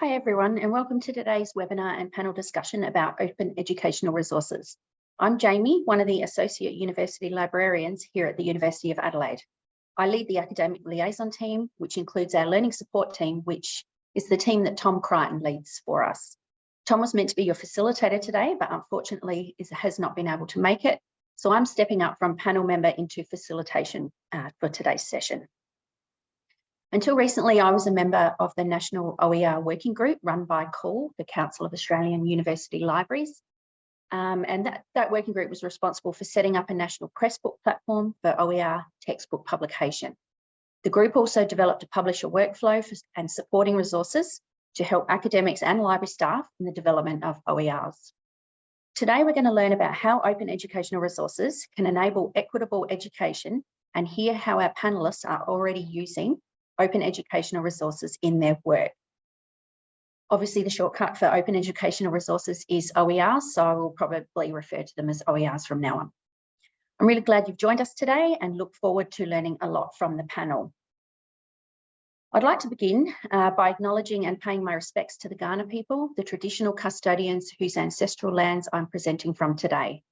Hi everyone, and welcome to today's webinar and panel discussion about open educational resources. I'm Jamie, one of the Associate University Librarians here at the University of Adelaide. I lead the academic liaison team, which includes our learning support team, which is the team that Tom Crichton leads for us. Tom was meant to be your facilitator today, but unfortunately has not been able to make it. So I'm stepping up from panel member into facilitation for today's session. Until recently, I was a member of the National OER Working Group run by CAUL, the Council of Australian University Libraries. And that working group was responsible for setting up a national press book platform for OER textbook publication. The group also developed a publisher workflow and supporting resources to help academics and library staff in the development of OERs. Today, we're going to learn about how open educational resources can enable equitable education and hear how our panelists are already using open educational resources in their work. Obviously, the shortcut for open educational resources is OERs, so I will probably refer to them as OERs from now on. I'm really glad you've joined us today and look forward to learning a lot from the panel. I'd like to begin by acknowledging and paying my respects to the Kaurna people, the traditional custodians whose ancestral lands I'm presenting from today.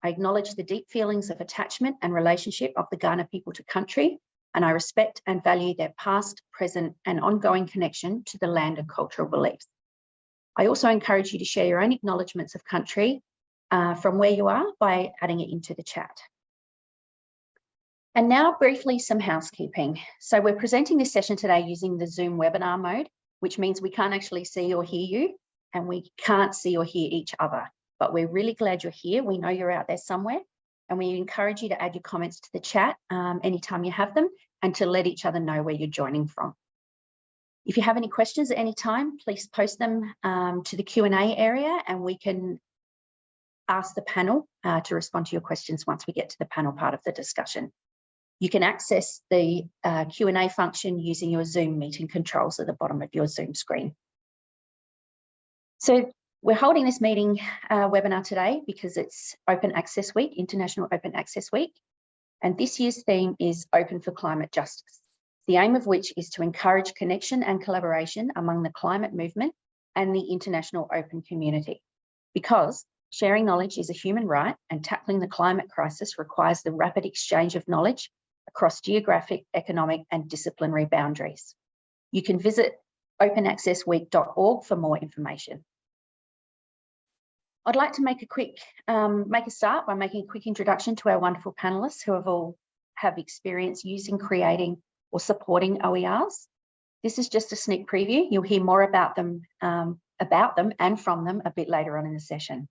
I acknowledge the deep feelings of attachment and relationship of the Kaurna people to country, and I respect and value their past, present, and ongoing connection to the land and cultural beliefs. I also encourage you to share your own acknowledgements of country from where you are by adding it into the chat. And now briefly some housekeeping. So we're presenting this session today using the Zoom webinar mode, which means we can't actually see or hear you, and we can't see or hear each other. But we're really glad you're here. We know you're out there somewhere. And we encourage you to add your comments to the chat anytime you have them and to let each other know where you're joining from. If you have any questions at any time, please post them to the Q&A area and we can ask the panel to respond to your questions once we get to the panel part of the discussion. You can access the Q&A function using your Zoom meeting controls at the bottom of your Zoom screen. So we're holding this meeting webinar today because it's Open Access Week, International Open Access Week, and this year's theme is Open for Climate Justice, the aim of which is to encourage connection and collaboration among the climate movement and the international open community. Because sharing knowledge is a human right and tackling the climate crisis requires the rapid exchange of knowledge across geographic, economic, and disciplinary boundaries. You can visit openaccessweek.org for more information. I'd like to make a start by making a quick introduction to our wonderful panelists who have experience using, creating, or supporting OERs. This is just a sneak preview. You'll hear more about them and from them a bit later on in the session.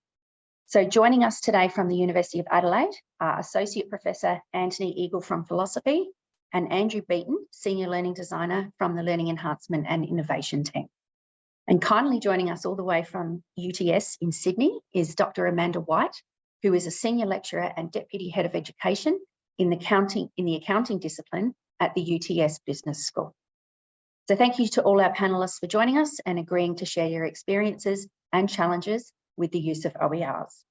So joining us today from the University of Adelaide are Associate Professor Anthony Eagle from Philosophy and Andrew Beaton, Senior Learning Designer from the Learning Enhancement and Innovation team. And kindly joining us all the way from UTS in Sydney is Dr. Amanda White, who is a Senior Lecturer and Deputy Head of Education in the accounting discipline at the UTS Business School. So thank you to all our panellists for joining us and agreeing to share your experiences and challenges with the use of OERs.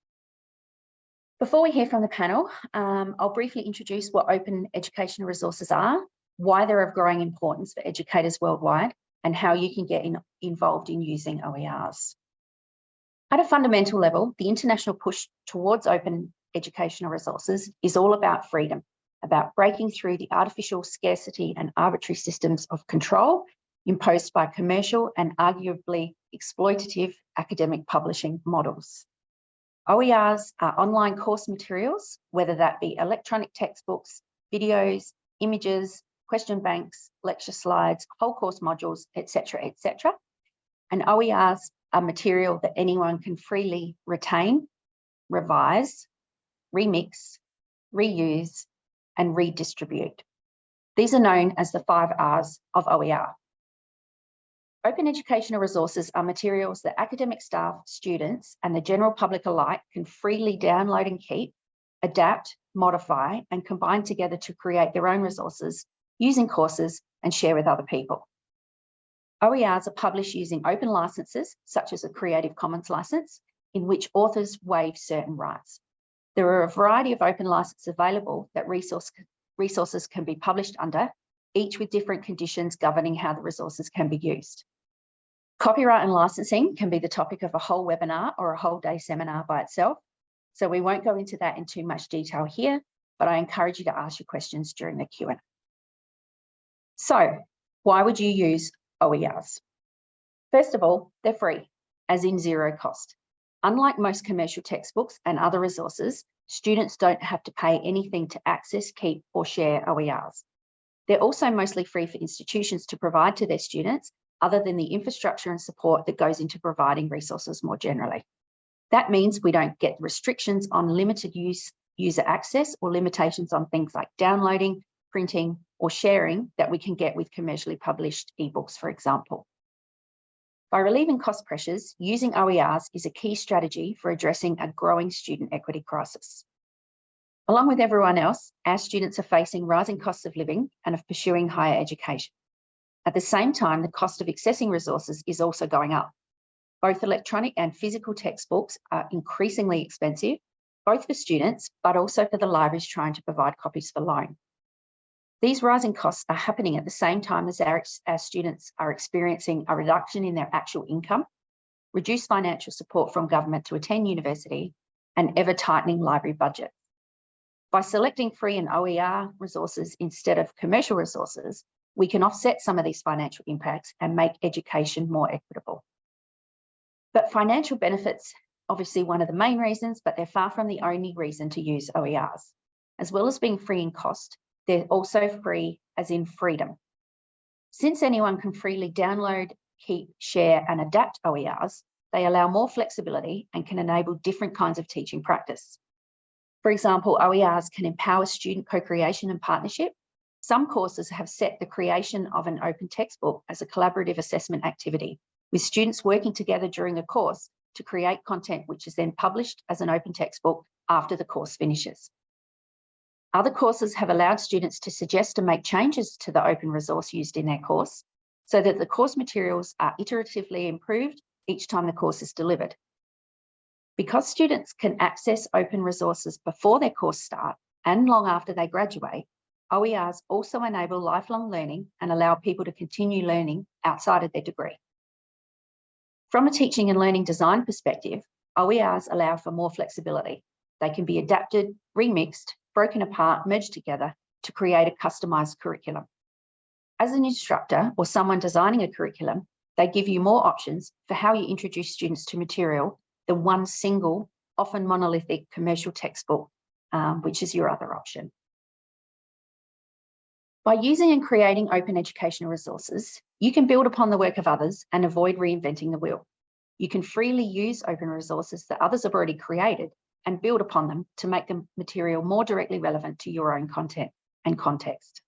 Before we hear from the panel, I'll briefly introduce what open educational resources are, why they're of growing importance for educators worldwide, and how you can get involved in using OERs. At a fundamental level, the international push towards open educational resources is all about freedom, about breaking through the artificial scarcity and arbitrary systems of control imposed by commercial and arguably exploitative academic publishing models. OERs are online course materials, whether that be electronic textbooks, videos, images, question banks, lecture slides, whole course modules, etc., etc. And OERs are material that anyone can freely retain, revise, remix, reuse, and redistribute. These are known as the 5 R's of OER. Open educational resources are materials that academic staff, students, and the general public alike can freely download and keep, adapt, modify, and combine together to create their own resources using courses and share with other people. OERs are published using open licenses, such as a Creative Commons license, in which authors waive certain rights. There are a variety of open licenses available that resources can be published under, each with different conditions governing how the resources can be used. Copyright and licensing can be the topic of a whole webinar or a whole day seminar by itself. So we won't go into that in too much detail here, but I encourage you to ask your questions during the Q&A. So why would you use OERs? First of all, they're free, as in zero cost. Unlike most commercial textbooks and other resources, students don't have to pay anything to access, keep, or share OERs. They're also mostly free for institutions to provide to their students, other than the infrastructure and support that goes into providing resources more generally. That means we don't get restrictions on limited user access or limitations on things like downloading, printing, or sharing that we can get with commercially published ebooks, for example. By relieving cost pressures, using OERs is a key strategy for addressing a growing student equity crisis. Along with everyone else, our students are facing rising costs of living and of pursuing higher education. At the same time, the cost of accessing resources is also going up. Both electronic and physical textbooks are increasingly expensive, both for students, but also for the libraries trying to provide copies for loan. These rising costs are happening at the same time as our students are experiencing a reduction in their actual income, reduced financial support from government to attend university, and ever-tightening library budgets. By selecting free and OER resources instead of commercial resources, we can offset some of these financial impacts and make education more equitable. But financial benefits, obviously one of the main reasons, but they're far from the only reason to use OERs. As well as being free in cost, they're also free as in freedom. Since anyone can freely download, keep, share, and adapt OERs, they allow more flexibility and can enable different kinds of teaching practice. For example, OERs can empower student co-creation and partnership. Some courses have set the creation of an open textbook as a collaborative assessment activity, with students working together during the course to create content which is then published as an open textbook after the course finishes. Other courses have allowed students to suggest and make changes to the open resource used in their course so that the course materials are iteratively improved each time the course is delivered. Because students can access open resources before their course start and long after they graduate, OERs also enable lifelong learning and allow people to continue learning outside of their degree. From a teaching and learning design perspective, OERs allow for more flexibility. They can be adapted, remixed, broken apart, merged together to create a customized curriculum. As an instructor or someone designing a curriculum, they give you more options for how you introduce students to material than one single, often monolithic commercial textbook, which is your other option. By using and creating open educational resources, you can build upon the work of others and avoid reinventing the wheel. You can freely use open resources that others have already created and build upon them to make the material more directly relevant to your own content and context.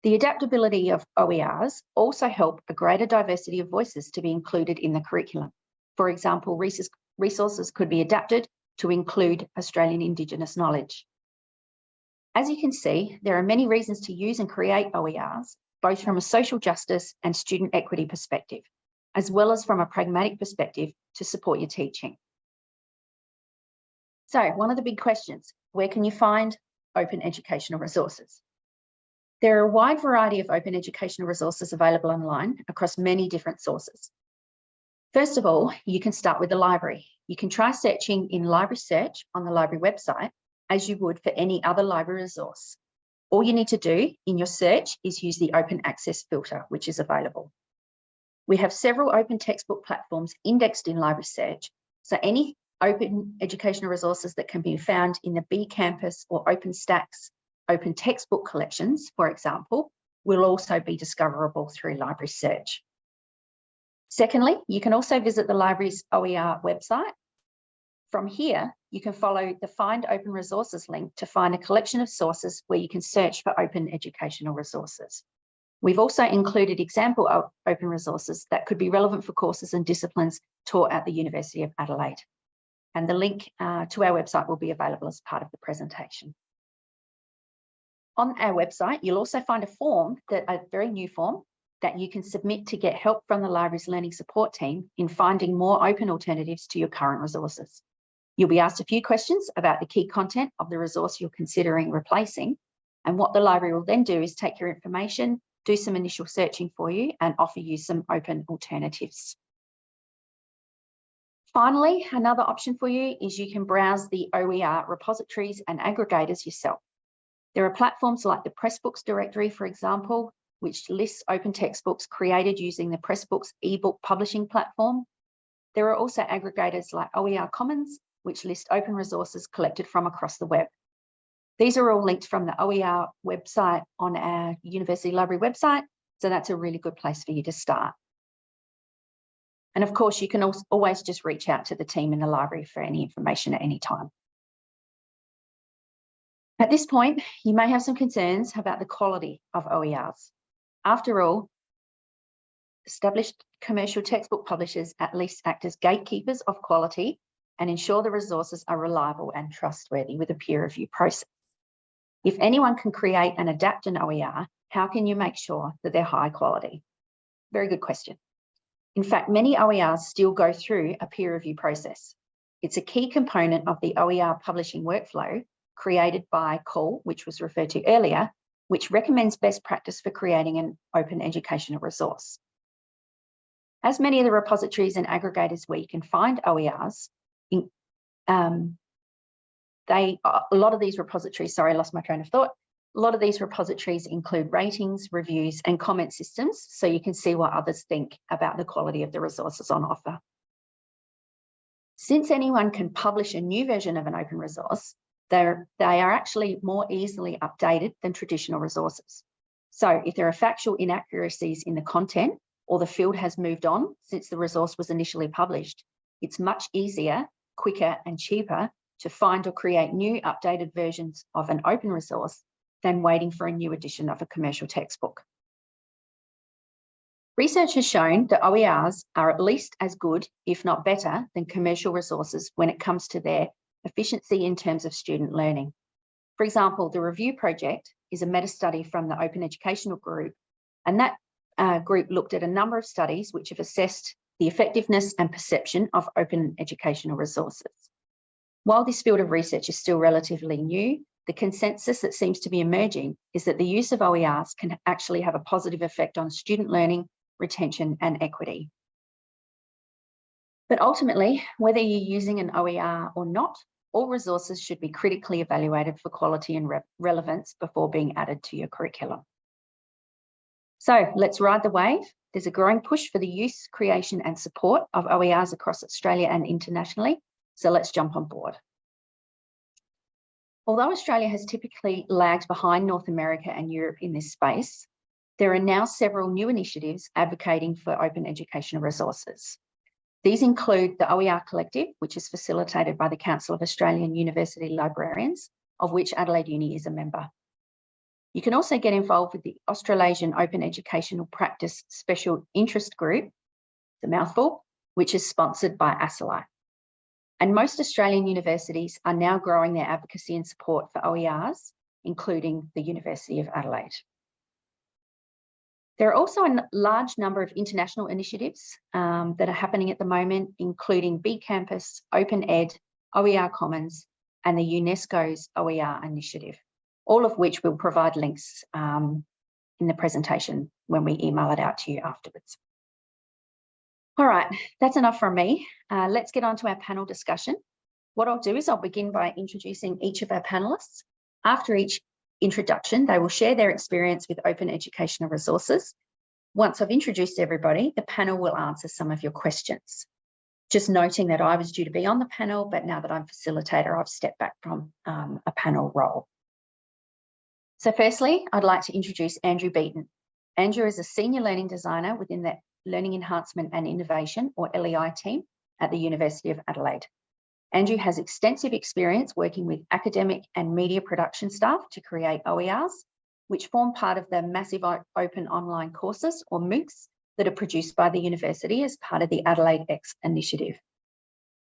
The adaptability of OERs also help a greater diversity of voices to be included in the curriculum. For example, resources could be adapted to include Australian Indigenous knowledge. As you can see, there are many reasons to use and create OERs, both from a social justice and student equity perspective, as well as from a pragmatic perspective to support your teaching. So one of the big questions, where can you find open educational resources? There are a wide variety of open educational resources available online across many different sources. First of all, you can start with the library. You can try searching in Library Search on the library website as you would for any other library resource. All you need to do in your search is use the open access filter, which is available. We have several open textbook platforms indexed in Library Search, so any open educational resources that can be found in the B Campus or OpenStax open textbook collections, for example, will also be discoverable through Library Search. Secondly, you can also visit the library's OER website. From here, you can follow the Find Open Resources link to find a collection of sources where you can search for open educational resources. We've also included example of open resources that could be relevant for courses and disciplines taught at the University of Adelaide. And the link to our website will be available as part of the presentation. On our website, you'll also find a very new form that you can submit to get help from the library's learning support team in finding more open alternatives to your current resources. You'll be asked a few questions about the key content of the resource you're considering replacing, and what the library will then do is take your information do some initial searching for you, and offer you some open alternatives. Finally, another option for you is you can browse the OER repositories and aggregators yourself. There are platforms like the Pressbooks directory, for example, which lists open textbooks created using the Pressbooks ebook publishing platform. There are also aggregators like OER Commons, which list open resources collected from across the web. These are all linked from the OER website on our University Library website, so that's a really good place for you to start. And of course, you can always just reach out to the team in the library for any information at any time. At this point, you may have some concerns about the quality of OERs. After all, established commercial textbook publishers at least act as gatekeepers of quality and ensure the resources are reliable and trustworthy with a peer review process. If anyone can create and adapt an OER, how can you make sure that they're high quality? Very good question. In fact, many OERs still go through a peer review process. It's a key component of the OER publishing workflow created by CALL, which was referred to earlier, which recommends best practice for creating an open educational resource. As many of the repositories and aggregators where you can find OERs, a lot of these repositories, sorry, I lost my train of thought. A lot of these repositories include ratings, reviews, and comment systems, so you can see what others think about the quality of the resources on offer. Since anyone can publish a new version of an open resource, they are actually more easily updated than traditional resources. So if there are factual inaccuracies in the content, or the field has moved on since the resource was initially published, it's much easier, quicker, and cheaper to find or create new updated versions of an open resource than waiting for a new edition of a commercial textbook. Research has shown that OERs are at least as good, if not better, than commercial resources when it comes to their efficiency in terms of student learning. For example, the Review Project is a meta-study from the Open Educational Group, and that group looked at a number of studies which have assessed the effectiveness and perception of open educational resources. While this field of research is still relatively new, the consensus that seems to be emerging is that the use of OERs can actually have a positive effect on student learning, retention, and equity. But ultimately, whether you're using an OER or not, all resources should be critically evaluated for quality and relevance before being added to your curriculum. So let's ride the wave. There's a growing push for the use, creation, and support of OERs across Australia and internationally. So let's jump on board. Although Australia has typically lagged behind North America and Europe in this space, there are now several new initiatives advocating for open educational resources. These include the OER Collective, which is facilitated by the Council of Australian University Librarians, of which Adelaide Uni is a member. You can also get involved with the Australasian Open Educational Practice Special Interest Group, the mouthful, which is sponsored by ASILI. And most Australian universities are now growing their advocacy and support for OERs, including the University of Adelaide. There are also a large number of international initiatives that are happening at the moment, including B Campus, Open Ed, OER Commons, and the UNESCO's OER initiative, all of which we'll provide links in the presentation when we email it out to you afterwards. All right, that's enough from me. Let's get on to our panel discussion. What I'll do is I'll begin by introducing each of our panelists. After each introduction, they will share their experience with open educational resources. Once I've introduced everybody, the panel will answer some of your questions. Just noting that I was due to be on the panel, but now that I'm facilitator, I've stepped back from a panel role. So firstly, I'd like to introduce Andrew Beaton. Andrew is a senior learning designer within the Learning Enhancement and Innovation, or LEI team at the University of Adelaide. Andrew has extensive experience working with academic and media production staff to create OERs, which form part of the massive open online courses, or MOOCs, that are produced by the university as part of the Adelaide X initiative.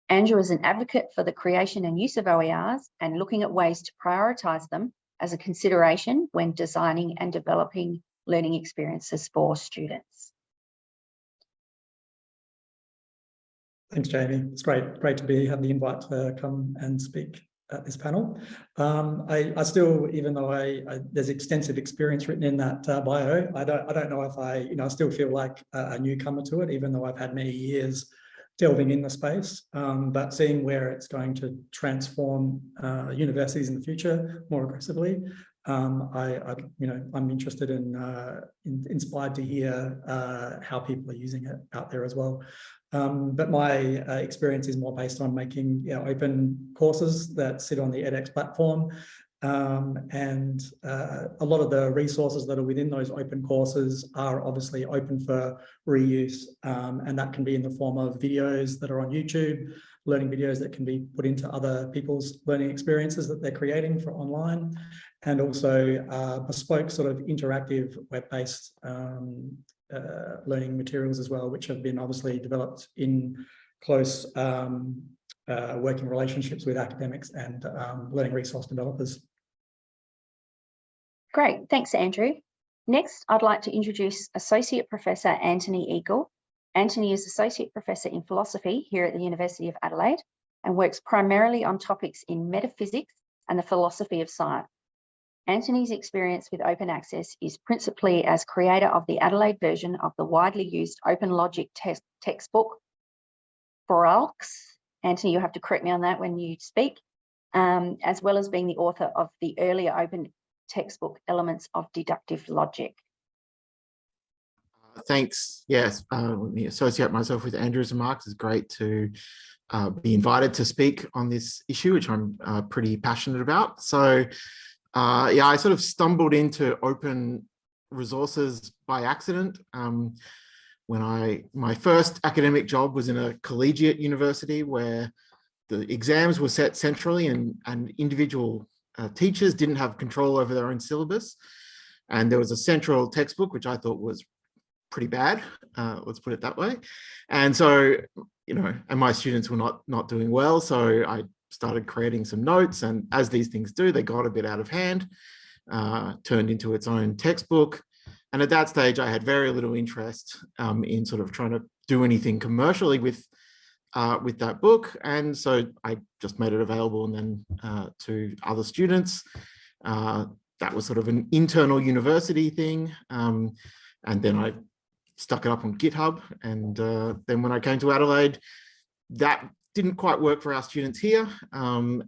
Andrew is an advocate for the creation and use of OERs and looking at ways to prioritise them as a consideration when designing and developing learning experiences for students. Thanks, Jamie. It's great to have the invite to come and speak at this panel. I still, even though there's extensive experience written in that bio, I don't know if I still feel like a newcomer to it, even though I've had many years delving in the space. But seeing where it's going to transform universities in the future more aggressively, I'm interested in inspired to hear how people are using it out there as well. But my experience is more based on making open courses that sit on the edX platform. And a lot of the resources that are within those open courses are obviously open for reuse. And that can be in the form of videos that are on YouTube, learning videos that can be put into other people's learning experiences that they're creating for online, and also bespoke sort of interactive web-based learning materials as well, which have been obviously developed in close working relationships with academics and learning resource developers. Great, thanks, Andrew. Next, I'd like to introduce Associate Professor Anthony Eagle. Anthony is Associate Professor in Philosophy here at the University of Adelaide and works primarily on topics in metaphysics and the philosophy of science. Anthony's experience with open access is principally as creator of the Adelaide version of the widely used Open Logic textbook, Boralx. Anthony, you have to correct me on that when you speak, as well as being the author of the earlier open textbook, Elements of Deductive Logic. Thanks. Yes, let me associate myself with Andrew's remarks. It's great to be invited to speak on this issue, which I'm pretty passionate about. So, yeah, I sort of stumbled into open resources by accident. My first academic job was in a collegiate university where the exams were set centrally and individual teachers didn't have control over their own syllabus. And there was a central textbook, which I thought was pretty bad, let's put it that way. And so, and my students were not doing well. So I started creating some notes, and as these things do, they got a bit out of hand, turned into its own textbook. And at that stage, I had very little interest in sort of trying to do anything commercially with that book. And so I just made it available and then to other students. That was sort of an internal university thing. And then I stuck it up on GitHub. And then when I came to Adelaide, that didn't quite work for our students here. But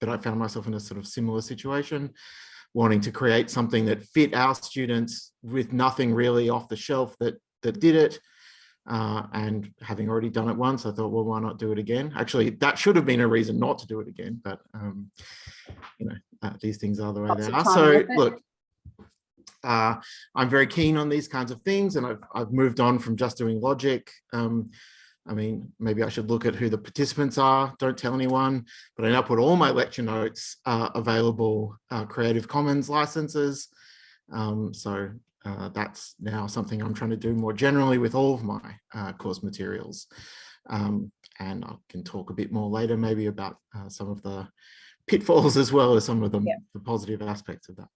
I found myself in a sort of similar situation, wanting to create something that fit our students with nothing really off the shelf that did it. And having already done it once, I thought, well, why not do it again? Actually, that should have been a reason not to do it again, but these things are the way they are. So look, I'm very keen on these kinds of things, and I've moved on from just doing logic. I mean, maybe I should look at who the participants are. Don't tell anyone, but I now put all my lecture notes available Creative Commons licenses. So that's now something I'm trying to do more generally with all of my course materials. And I can talk a bit more later, maybe about some of the pitfalls as well as some of the positive aspects of that.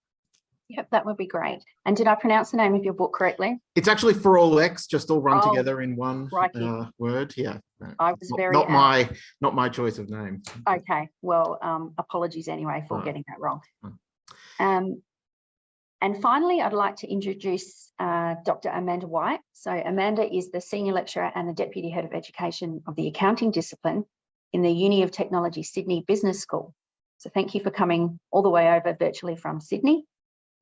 Yep, that would be great. And did I pronounce the name of your book correctly? It's actually For All X, just all run together in one word. Yeah, I was not my choice of name. Okay, well, apologies anyway for getting that wrong. And finally, I'd like to introduce Dr. Amanda White. So Amanda is the Senior Lecturer and the Deputy Head of Education of the Accounting Discipline in the Uni of Technology Sydney Business School. So thank you for coming all the way over virtually from Sydney.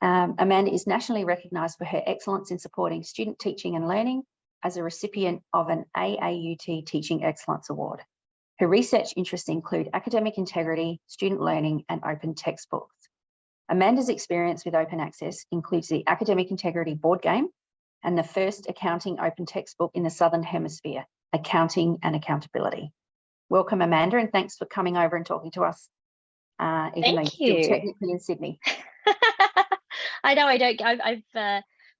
Amanda is nationally recognised for her excellence in supporting student teaching and learning as a recipient of an AAUT Teaching Excellence Award. Her research interests include academic integrity, student learning, and open textbooks. Amanda's experience with open access includes the Academic Integrity Board Game and the first accounting open textbook in the Southern Hemisphere, Accounting and Accountability. Welcome, Amanda, and thanks for coming over and talking to us, even though you're still technically in Sydney. I know I've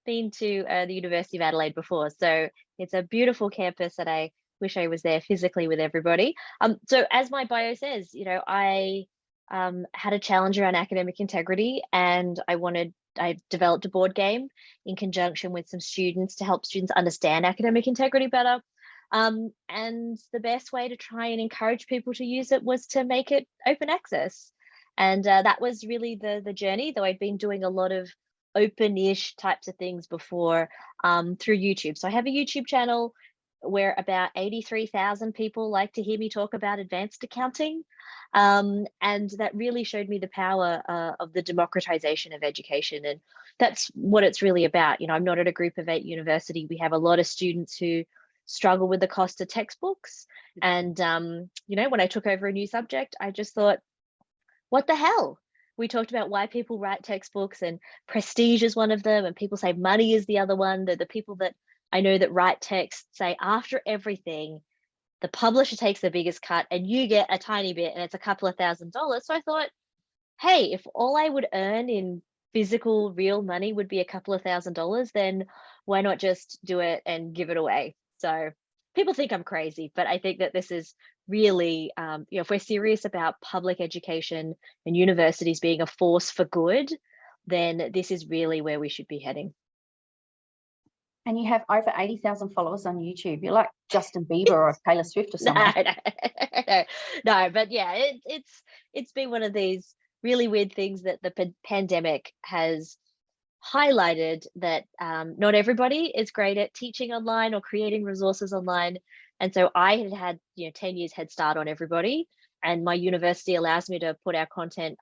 been to the University of Adelaide before, so it's a beautiful campus and I wish I was there physically with everybody. So as my bio says, I had a challenge around academic integrity, and I developed a board game in conjunction with some students to help students understand academic integrity better. And the best way to try and encourage people to use it was to make it open access. And that was really the journey, though I'd been doing a lot of open-ish types of things before through YouTube. So I have a YouTube channel where about 83,000 people like to hear me talk about advanced accounting. And that really showed me the power of the democratization of education. And that's what it's really about. You know, I'm not at a group of 8 university. We have a lot of students who struggle with the cost of textbooks. And, you know, when I took over a new subject, I just thought, what the hell? We talked about why people write textbooks, and prestige is one of them, and people say money is the other one. The people that I know that write text say after everything, the publisher takes the biggest cut and you get a tiny bit, and it's a couple of $1,000s. So I thought, hey, if all I would earn in physical real money would be a couple of $1,000s, then why not just do it and give it away? So people think I'm crazy, but I think that this is really, you know, if we're serious about public education and universities being a force for good, then this is really where we should be heading. And you have over 80,000 followers on YouTube. You're like Justin Bieber or Taylor Swift or something. No, but yeah, it's been one of these really weird things that the pandemic has highlighted, that not everybody is great at teaching online or creating resources online. And so I had, you know, 10 years head start on everybody. And my university allows me to put our content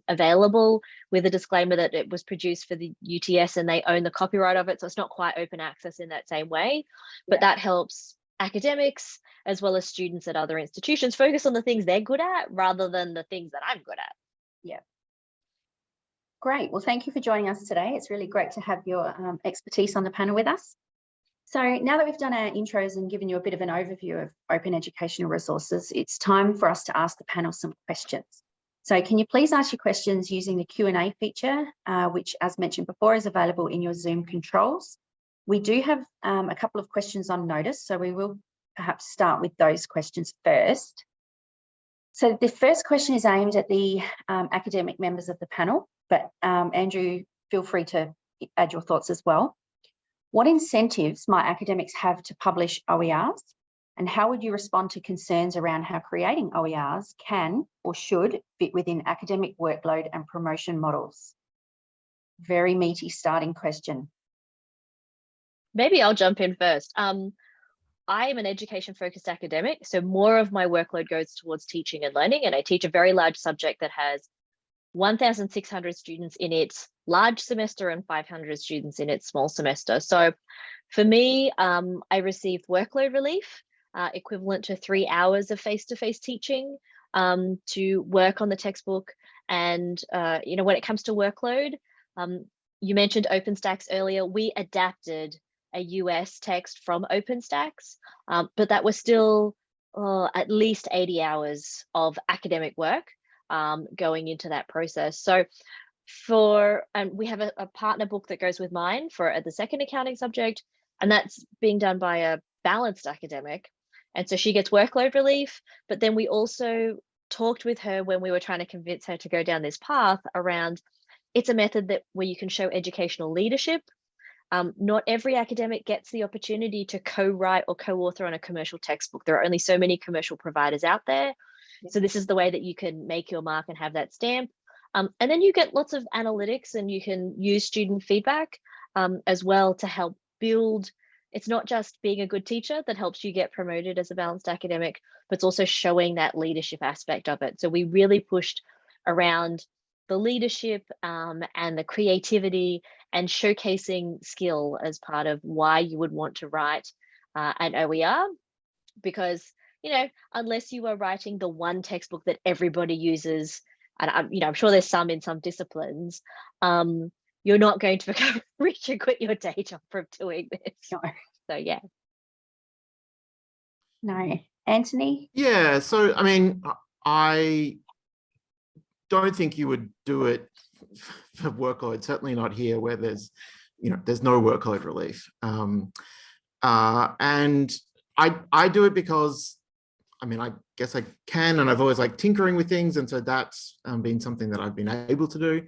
available with a disclaimer that it was produced for the UTS and they own the copyright of it. So it's not quite open access in that same way, but that helps academics as well as students at other institutions focus on the things they're good at rather than the things that I'm good at. Yeah. Great. Well, thank you for joining us today. It's really great to have your expertise on the panel with us. So now that we've done our intros and given you a bit of an overview of open educational resources, it's time for us to ask the panel some questions. So can you please ask your questions using the Q&A feature, which, as mentioned before, is available in your Zoom controls. We do have a couple of questions on notice, so we will perhaps start with those questions first. So the first question is aimed at the academic members of the panel, but Andrew, feel free to add your thoughts as well. What incentives might academics have to publish OERs, and how would you respond to concerns around how creating OERs can or should fit within academic workload and promotion models? Very meaty starting question. Maybe I'll jump in first. I am an education-focused academic, so more of my workload goes towards teaching and learning, and I teach a very large subject that has 1,600 students in its large semester and 500 students in its small semester. So for me, I received workload relief, equivalent to 3 hours of face-to-face teaching to work on the textbook. And, you know, when it comes to workload, you mentioned OpenStax earlier. We adapted a US text from OpenStax, but that was still at least 80 hours of academic work going into that process. So and we have a partner book that goes with mine for the second accounting subject, and that's being done by a balanced academic. And so she gets workload relief, but then we also talked with her when we were trying to convince her to go down this path around, it's a method where you can show educational leadership. Not every academic gets the opportunity to co-write or co-author on a commercial textbook. There are only so many commercial providers out there. So this is the way that you can make your mark and have that stamp. And then you get lots of analytics, and you can use student feedback as well to help build. It's not just being a good teacher that helps you get promoted as a balanced academic, but it's also showing that leadership aspect of it. So we really pushed around the leadership and the creativity and showcasing skill as part of why you would want to write an OER, because, you know, unless you are writing the one textbook that everybody uses, and I'm sure there's some in some disciplines, you're not going to become rich and quit your day job from doing this. No. So yeah. No. Anthony? Yeah, so I mean, I don't think you would do it for workload, certainly not here where there's no workload relief. And I do it because, I mean, I guess I can, and I've always liked tinkering with things. And so that's been something that I've been able to do.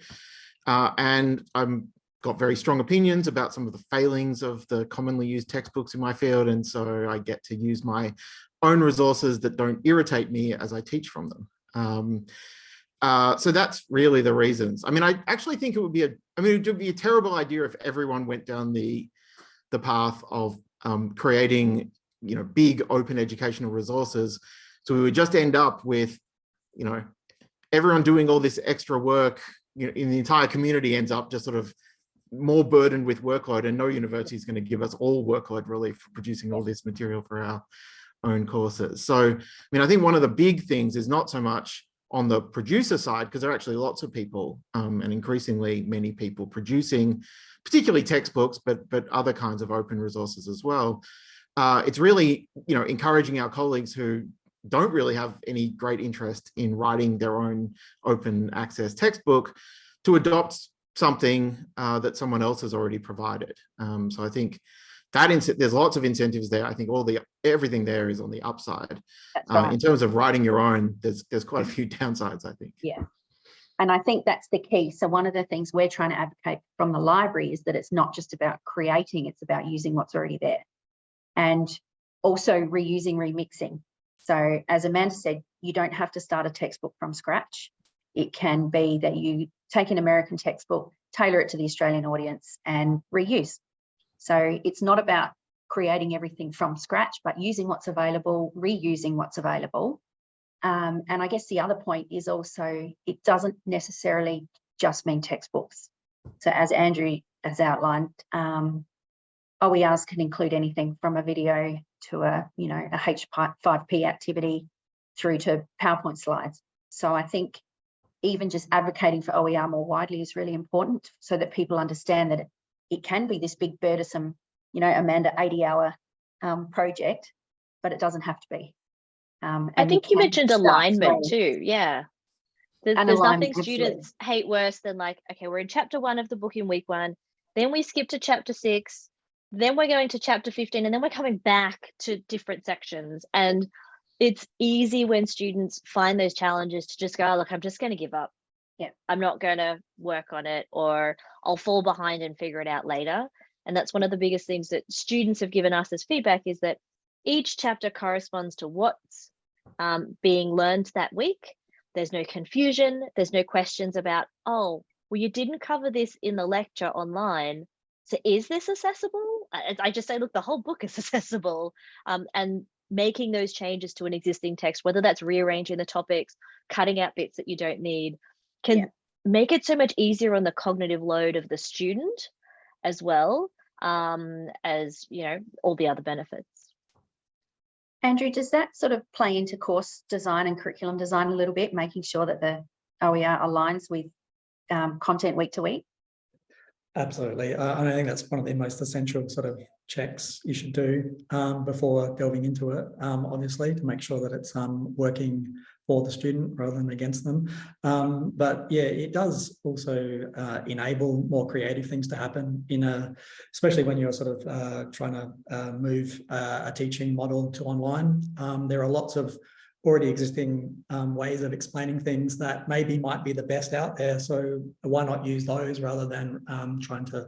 And I'm got very strong opinions about some of the failings of the commonly used textbooks in my field. And so I get to use my own resources that don't irritate me as I teach from them. So that's really the reasons. I mean, I actually think it would be it would be a terrible idea if everyone went down the path of creating, big open educational resources. So we would just end up with, everyone doing all this extra work, in the entire community ends up just sort of more burdened with workload, and no university is going to give us all workload relief for producing all this material for our own courses. So, I think one of the big things is not so much on the producer side, because there are actually lots of people and increasingly many people producing, particularly textbooks, but other kinds of open resources as well. It's really, encouraging our colleagues who don't really have any great interest in writing their own open access textbook to adopt something that someone else has already provided. So I think that there's lots of incentives there. I think everything there is on the upside. That's right. In terms of writing your own, there's quite a few downsides, I think. Yeah. And I think that's the key. So one of the things we're trying to advocate from the library is that it's not just about creating, it's about using what's already there. And also reusing, remixing. So as Amanda said, you don't have to start a textbook from scratch. It can be that you take an American textbook, tailor it to the Australian audience and reuse. So it's not about creating everything from scratch, but using what's available, reusing what's available. And I guess the other point is also, it doesn't necessarily just mean textbooks. So as Andrew has outlined, OERs can include anything from a video to a H5P activity through to PowerPoint slides. So I think even just advocating for OER more widely is really important, so that people understand that it can be this big, burdensome, Amanda, 80-hour project, but it doesn't have to be. I think you mentioned alignment too. Yeah. There's nothing students hate worse than okay, we're in chapter 1 of the book in week 1, then we skip to chapter 6, then we're going to chapter 15, and then we're coming back to different sections. And it's easy when students find those challenges to just go, oh, look, I'm just going to give up. Yeah, I'm not going to work on it, or I'll fall behind and figure it out later. And that's one of the biggest things that students have given us as feedback, is that each chapter corresponds to what's being learned that week. There's no confusion. There's no questions about, oh, well, you didn't cover this in the lecture online, so is this accessible? I just say, look, the whole book is accessible. And making those changes to an existing text, whether that's rearranging the topics, cutting out bits that you don't need, can make it so much easier on the cognitive load of the student, as well as, all the other benefits. Andrew, does that sort of play into course design and curriculum design a little bit, making sure that the OER aligns with content week to week? Absolutely. I think that's one of the most essential sort of checks you should do before delving into it, obviously, to make sure that it's working for the student rather than against them. But yeah, it does also enable more creative things to happen especially when you're sort of trying to move a teaching model to online. There are lots of already existing ways of explaining things that maybe might be the best out there. So why not use those rather than trying to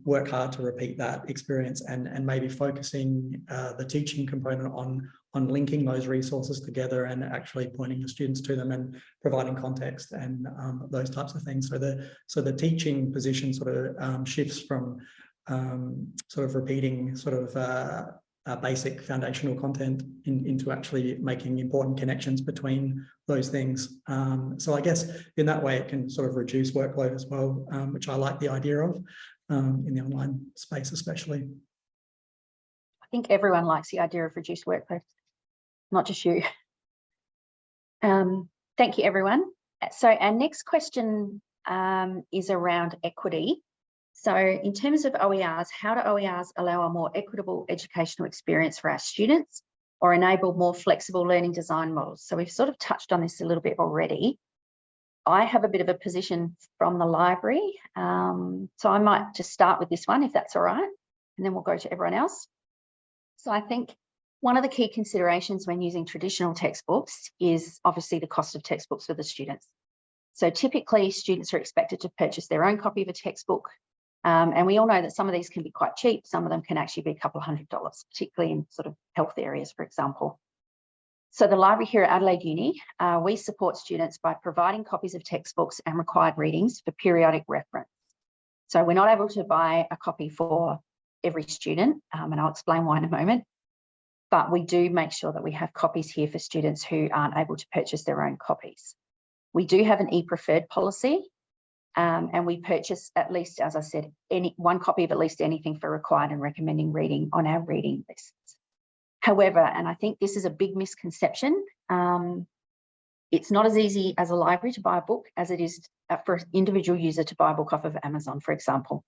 work hard to repeat that experience, and maybe focusing the teaching component on linking those resources together and actually pointing the students to them and providing context and those types of things. So the teaching position sort of shifts from sort of repeating sort of basic foundational content into actually making important connections between those things. So I guess in that way it can sort of reduce workload as well, which I like the idea of in the online space especially. I think everyone likes the idea of reduced workload, not just you. Thank you, everyone. So our next question is around equity. So in terms of OERs, how do OERs allow a more equitable educational experience for our students, or enable more flexible learning design models? So we've sort of touched on this a little bit already. I have a bit of a position from the library, so I might just start with this one, if that's all right, and then we'll go to everyone else. So I think one of the key considerations when using traditional textbooks is obviously the cost of textbooks for the students. So typically students are expected to purchase their own copy of a textbook. And we all know that some of these can be quite cheap. Some of them can actually be a couple of $100s, particularly in sort of health areas, for example. So the library here at Adelaide Uni, we support students by providing copies of textbooks and required readings for periodic reference. So we're not able to buy a copy for every student, and I'll explain why in a moment, but we do make sure that we have copies here for students who aren't able to purchase their own copies. We do have an e-preferred policy, and we purchase at least, as I said, one copy of at least anything for required and recommending reading on our reading lists. However, and I think this is a big misconception, it's not as easy as a library to buy a book as it is for an individual user to buy a book off of Amazon, for example.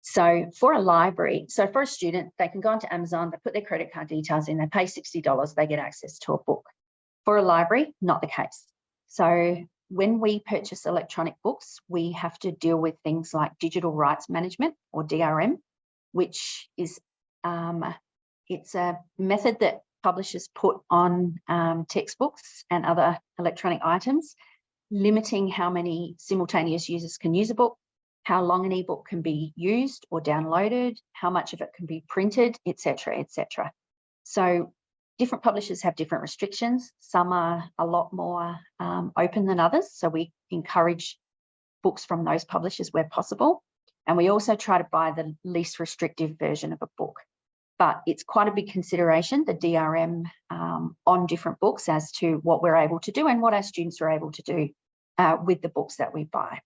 So for a library, so for a student, they can go onto Amazon, they put their credit card details in, they pay $60, they get access to a book. For a library, not the case. So when we purchase electronic books, we have to deal with things like digital rights management, or DRM, which is it's a method that publishers put on textbooks and other electronic items, limiting how many simultaneous users can use a book, how long an ebook can be used or downloaded, how much of it can be printed, etc., etc. So different publishers have different restrictions. Some are a lot more open than others. So we encourage books from those publishers where possible. And we also try to buy the least restrictive version of a book. But it's quite a big consideration, the DRM on different books, as to what we're able to do and what our students are able to do with the books that we buy.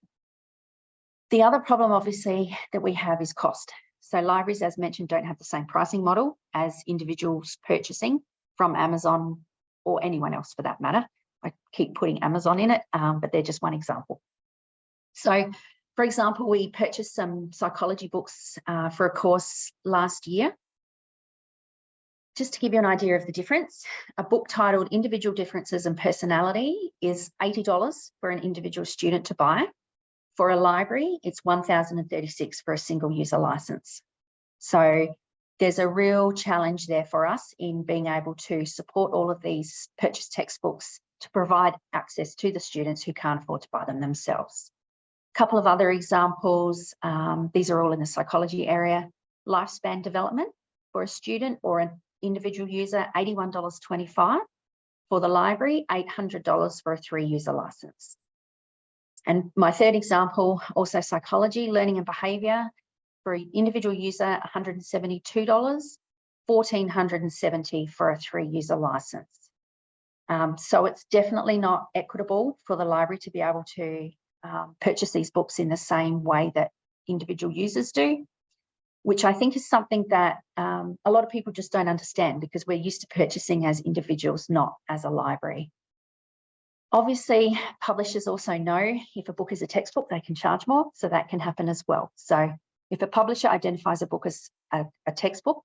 The other problem, obviously, that we have is cost. So libraries, as mentioned, don't have the same pricing model as individuals purchasing from Amazon or anyone else for that matter. I keep putting Amazon in it, but they're just one example. So, for example, we purchased some psychology books for a course last year. Just to give you an idea of the difference, a book titled Individual Differences in Personality is $80 for an individual student to buy. For a library, it's $1,036 for a single user license. So there's a real challenge there for us in being able to support all of these purchased textbooks to provide access to the students who can't afford to buy them themselves. A couple of other examples, these are all in the psychology area. Lifespan development for a student or an individual user, $81.25. For the library, $800 for a 3-user license. And my third example, also psychology, learning and behaviour, for an individual user, $172, $1,470 for a 3-user license. So it's definitely not equitable for the library to be able to purchase these books in the same way that individual users do, which I think is something that a lot of people just don't understand, because we're used to purchasing as individuals, not as a library. Obviously, publishers also know if a book is a textbook, they can charge more, so that can happen as well. So if a publisher identifies a book as a textbook,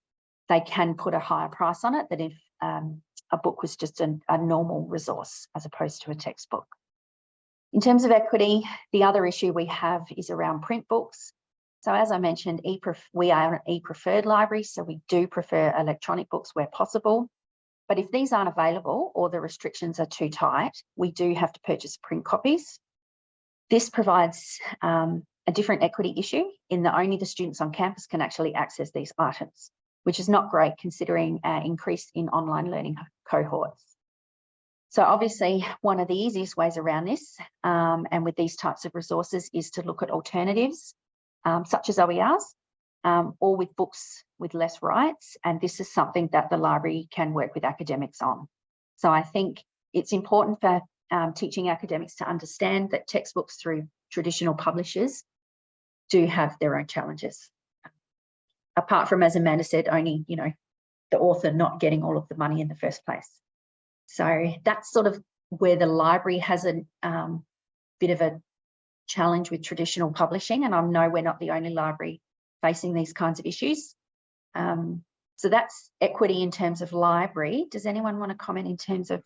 they can put a higher price on it than if a book was just a normal resource as opposed to a textbook. In terms of equity, the other issue we have is around print books. So as I mentioned, we are an e-preferred library, so we do prefer electronic books where possible. But if these aren't available or the restrictions are too tight, we do have to purchase print copies. This provides a different equity issue in that only the students on campus can actually access these items, which is not great considering an increase in online learning cohorts. So obviously, one of the easiest ways around this, and with these types of resources, is to look at alternatives, such as OERs, or with books with less rights. And this is something that the library can work with academics on. So I think it's important for teaching academics to understand that textbooks through traditional publishers do have their own challenges. Apart from, as Amanda said, only, the author not getting all of the money in the first place. So that's sort of where the library has a bit of a challenge with traditional publishing. And I know we're not the only library facing these kinds of issues. So that's equity in terms of library. Does anyone want to comment in terms of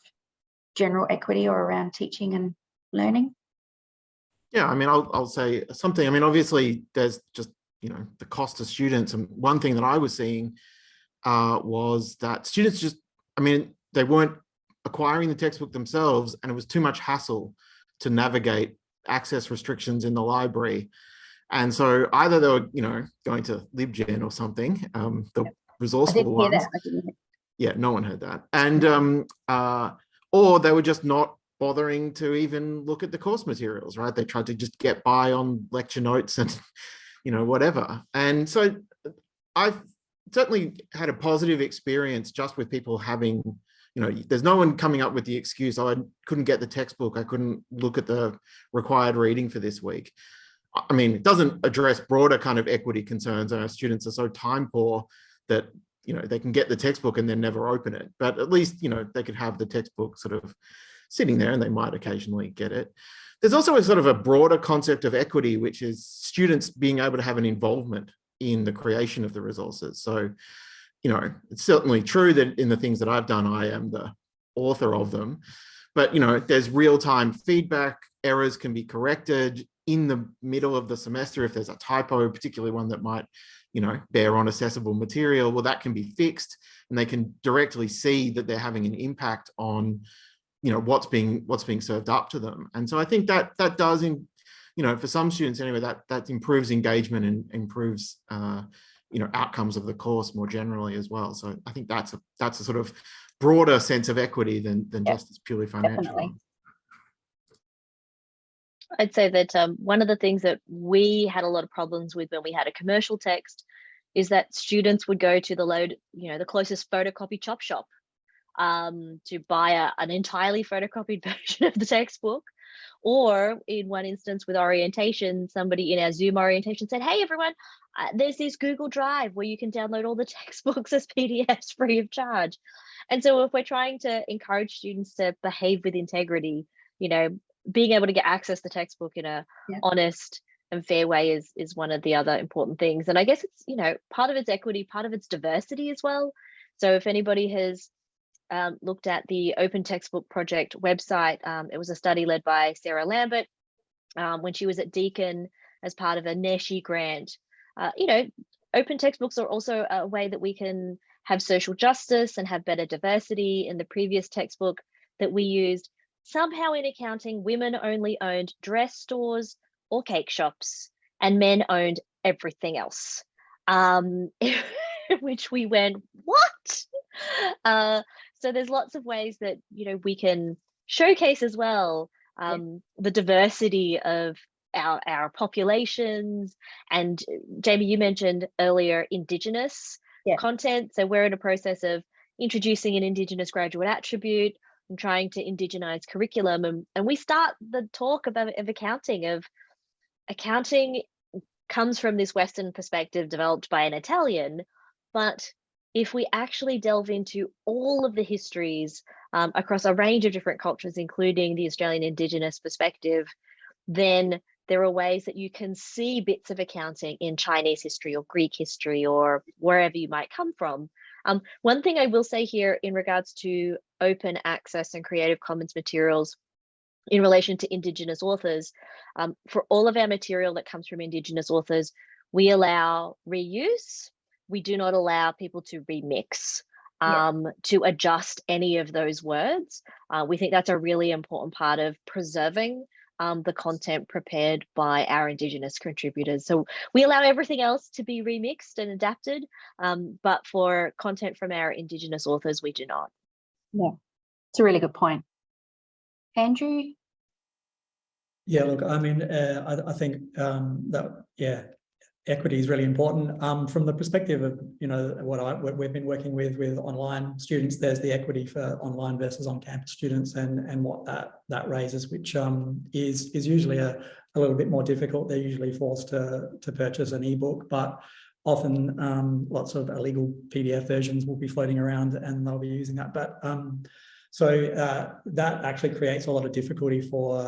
general equity or around teaching and learning? Yeah, I mean, I'll say something. I mean, obviously, there's just, the cost to students. And one thing that I was seeing was that students just, they weren't acquiring the textbook themselves, and it was too much hassle to navigate access restrictions in the library. And so either they were, going to LibGen or something, the resourceful ones. I didn't hear. Yeah, no one heard that. And or they were just not bothering to even look at the course materials, right? They tried to just get by on lecture notes and, whatever. And so I've certainly had a positive experience just with people having, there's no one coming up with the excuse, oh, I couldn't get the textbook, I couldn't look at the required reading for this week. I mean, it doesn't address broader kind of equity concerns. Our students are so time poor that, they can get the textbook and then never open it. But at least, they could have the textbook sort of sitting there and they might occasionally get it. There's also a sort of a broader concept of equity, which is students being able to have an involvement in the creation of the resources. So, it's certainly true that in the things that I've done, I am the author of them. But, there's real-time feedback, errors can be corrected in the middle of the semester if there's a typo, particularly one that might, bear on accessible material. Well, that can be fixed and they can directly see that they're having an impact on, what's being served up to them. And so I think that does, for some students anyway, that improves engagement and improves, outcomes of the course more generally as well. So I think that's a sort of broader sense of equity than just this purely financial. Definitely. I'd say that one of the things that we had a lot of problems with when we had a commercial text is that students would go to the closest photocopy chop shop to buy an entirely photocopied version of the textbook. Or in one instance with orientation, somebody in our Zoom orientation said, hey, everyone, there's this Google Drive where you can download all the textbooks as PDFs free of charge. And so if we're trying to encourage students to behave with integrity, being able to get access to the textbook in a honest and fair way is one of the other important things. And I guess it's, part of its equity, part of its diversity as well. So if anybody has looked at the Open Textbook Project website, it was a study led by Sarah Lambert when she was at Deakin as part of a NESHI grant. Open textbooks are also a way that we can have social justice and have better diversity. In the previous textbook that we used, somehow in accounting, women only owned dress stores or cake shops and men owned everything else. Which we went, what? So there's lots of ways that, we can showcase as well the diversity of our populations. And Jamie, you mentioned earlier Indigenous content. So we're in a process of introducing an Indigenous graduate attribute and trying to indigenize curriculum. And we start the talk of accounting comes from this Western perspective developed by an Italian, but if we actually delve into all of the histories across a range of different cultures, including the Australian Indigenous perspective, then there are ways that you can see bits of accounting in Chinese history or Greek history or wherever you might come from. One thing I will say here in regards to open access and Creative Commons materials in relation to Indigenous authors, for all of our material that comes from Indigenous authors, we allow reuse. We do not allow people to remix, to adjust any of those words. We think that's a really important part of preserving the content prepared by our Indigenous contributors. So we allow everything else to be remixed and adapted, but for content from our Indigenous authors, we do not. Yeah, it's a really good point. Andrew? Yeah, look, I mean, I think that, equity is really important. From the perspective of, what we've been working with online students, there's the equity for online versus on-campus students and what that raises, which is usually a little bit more difficult. They're usually forced to purchase an ebook, but often lots of illegal PDF versions will be floating around and they'll be using that. But so that actually creates a lot of difficulty for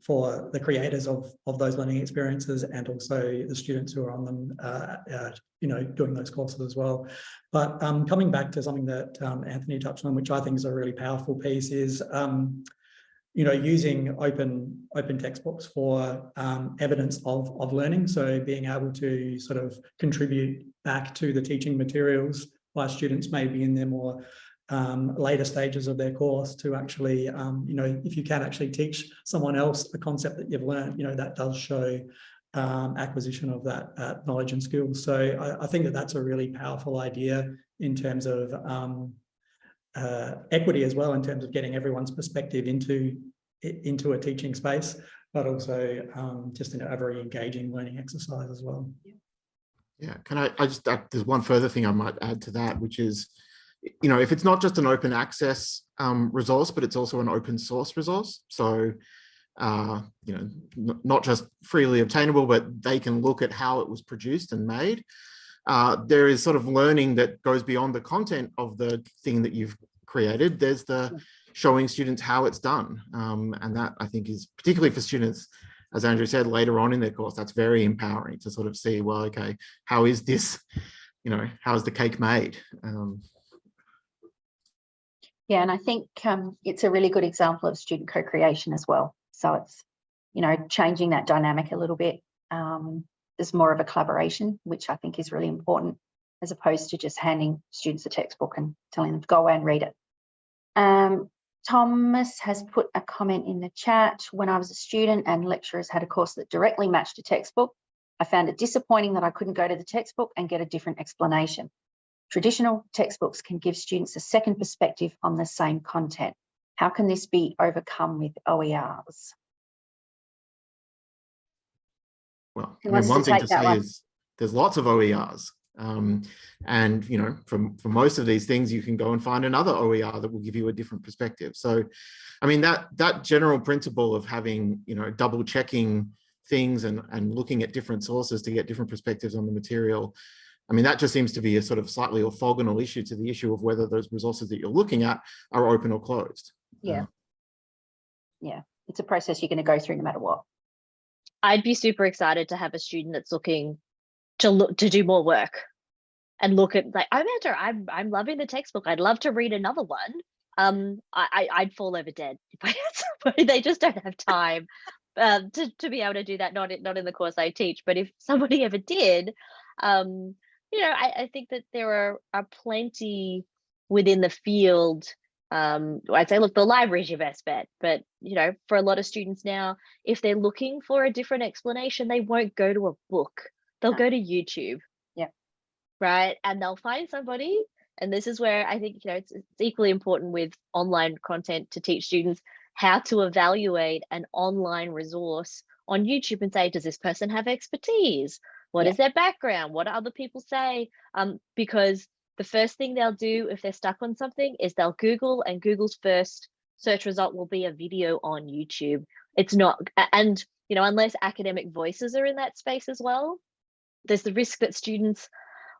the creators of those learning experiences and also the students who are on them, doing those courses as well. But coming back to something that Anthony touched on, which I think is a really powerful piece, is using open textbooks for evidence of learning. So being able to sort of contribute back to the teaching materials by students maybe in their more later stages of their course to actually, if you can actually teach someone else a concept that you've learned, that does show acquisition of that knowledge and skills. So I think that that's a really powerful idea in terms of equity as well, in terms of getting everyone's perspective into a teaching space, but also just a very engaging learning exercise as well. Yeah, can I just, there's one further thing I might add to that, which is, if it's not just an open access resource, but it's also an open source resource. So, not just freely obtainable, but they can look at how it was produced and made. There is sort of learning that goes beyond the content of the thing that you've created. There's the showing students how it's done. And that, I think, is particularly for students, as Andrew said, later on in their course, that's very empowering to sort of see, well, okay, how is this, how is the cake made? Yeah, and I think it's a really good example of student co-creation as well. So it's, changing that dynamic a little bit. There's more of a collaboration, which I think is really important, as opposed to just handing students a textbook and telling them to go away and read it. Thomas has put a comment in the chat. When I was a student and lecturers had a course that directly matched a textbook, I found it disappointing that I couldn't go to the textbook and get a different explanation. Traditional textbooks can give students a second perspective on the same content. How can this be overcome with OERs? Well, one thing to say is there's lots of OERs. And, for most of these things, you can go and find another OER that will give you a different perspective. So, that general principle of having, double checking things and looking at different sources to get different perspectives on the material, that just seems to be a sort of slightly orthogonal issue to the issue of whether those resources that you're looking at are open or closed. Yeah. Yeah, it's a process you're going to go through no matter what. I'd be super excited to have a student that's looking to do more work and look at I'm loving the textbook. I'd love to read another one. I'd fall over dead if I had somebody. They just don't have time to be able to do that. Not in the course I teach, but if somebody ever did, I think that there are plenty within the field. I'd say, look, the library's your best bet, but for a lot of students now, if they're looking for a different explanation, they won't go to a book. They'll go to YouTube. Yeah. Right. And they'll find somebody. And this is where I think, it's equally important with online content to teach students how to evaluate an online resource on YouTube and say, does this person have expertise? What is their background? What do other people say? Because the first thing they'll do if they're stuck on something is they'll Google, and Google's first search result will be a video on YouTube. It's not, and unless academic voices are in that space as well, there's the risk that students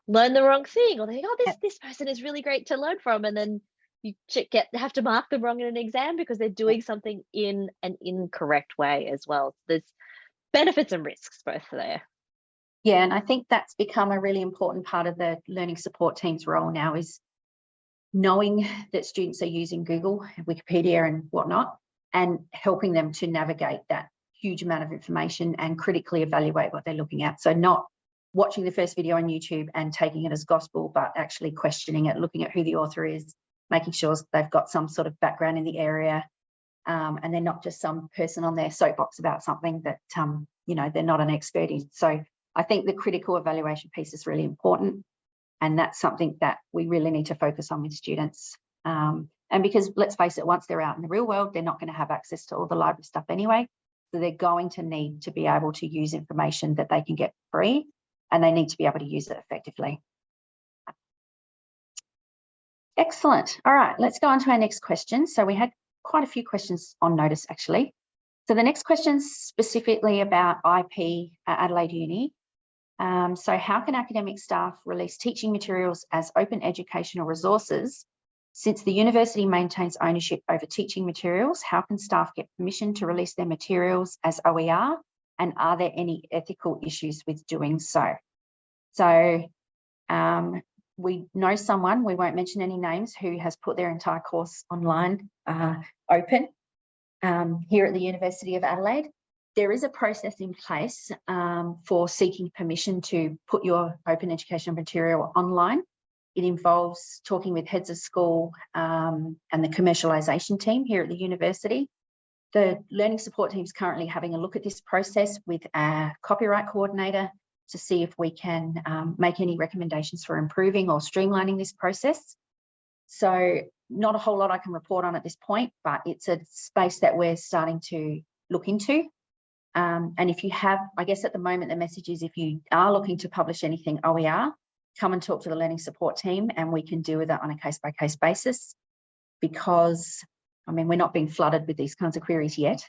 learn the wrong thing, or they think, oh, this person is really great to learn from, and then you have to mark them wrong in an exam because they're doing something in an incorrect way as well. There's benefits and risks both there. Yeah, and I think that's become a really important part of the learning support team's role now, is knowing that students are using Google, Wikipedia and whatnot, and helping them to navigate that huge amount of information and critically evaluate what they're looking at. So not watching the first video on YouTube and taking it as gospel, but actually questioning it, looking at who the author is, making sure they've got some sort of background in the area, and they're not just some person on their soapbox about something that they're not an expert in. So I think the critical evaluation piece is really important, and that's something that we really need to focus on with students. And because let's face it, once they're out in the real world, they're not going to have access to all the library stuff anyway. So they're going to need to be able to use information that they can get free, and they need to be able to use it effectively. Excellent. All right, let's go on to our next question. So we had quite a few questions on notice, actually. So the next question is specifically about IP at Adelaide Uni. So how can academic staff release teaching materials as open educational resources? Since the university maintains ownership over teaching materials, how can staff get permission to release their materials as OER? And are there any ethical issues with doing so? So we know someone, we won't mention any names, who has put their entire course online open here at the University of Adelaide. There is a process in place for seeking permission to put your open educational material online. it involves talking with heads of school and the commercialisation team here at the university. The learning support team is currently having a look at this process with our copyright coordinator to see if we can make any recommendations for improving or streamlining this process. So not a whole lot I can report on at this point, but it's a space that we're starting to look into. And if you have, I guess at the moment, the message is if you are looking to publish anything OER, come and talk to the learning support team and we can deal with that on a case-by-case basis, because, I mean, we're not being flooded with these kinds of queries yet,